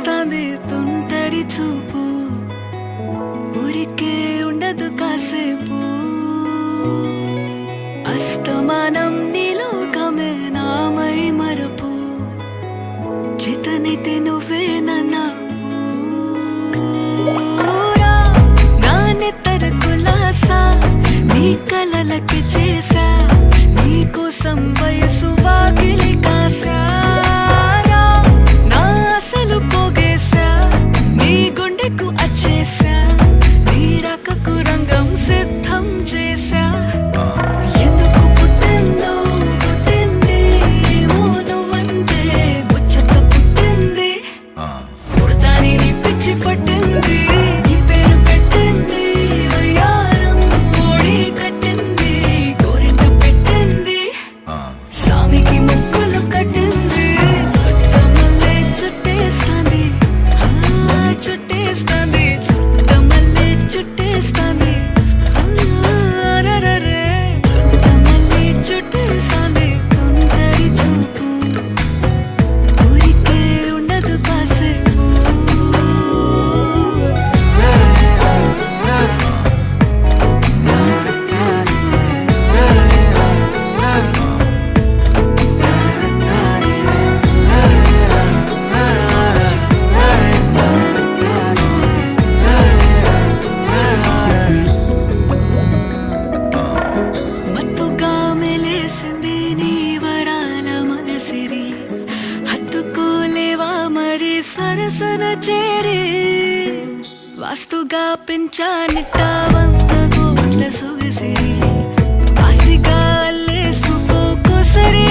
చుట్టేస్తాంది తుంటరి చూపు ఊరికే ఉండదు కాసేపు అస్తమానం నీలోకమే నామై మరపు చేతనైతే నువ్వే నా నెత్తర కులాసా నీ కలలకి చేసా నీ కోసం వయసు వాకిలి కాసా నా అసలు పోగేసా నీ గుండెకు అచ్చేసా నీ రకకు రంగం సిద్ధం చేసా ఎందుకు పుట్టిందో పుట్టింది ఏమో నువ్వంటే ముచ్చట పుట్టింది పుడతాని నీ పిచ్చి పట్టింది నీ పేరు పెట్టింది వయ్యారం ఓడి కట్టింది గోరింట పెట్టింది సామికి ముక్కులు కట్టింది చుట్టమల్లే చుట్టేస్తాంది చుట్టేస్తాంది చుట్టమల్లే చుట్టేస్తాంది అరరరే చుట్టమల్లే చుట్టేస్తాంది తుంటరి చూపు ఊరికే ఉండదు కాసేపు మత్తుగా మెలేసింది నీ వరాల మగసిరి హత్తుకోలేవా మరి సరసన చేరి వాస్తుగా పెంచానిట్ట 100 కోట్ల సొగసిరి ఆస్తిగా అల్లేసుకో సరి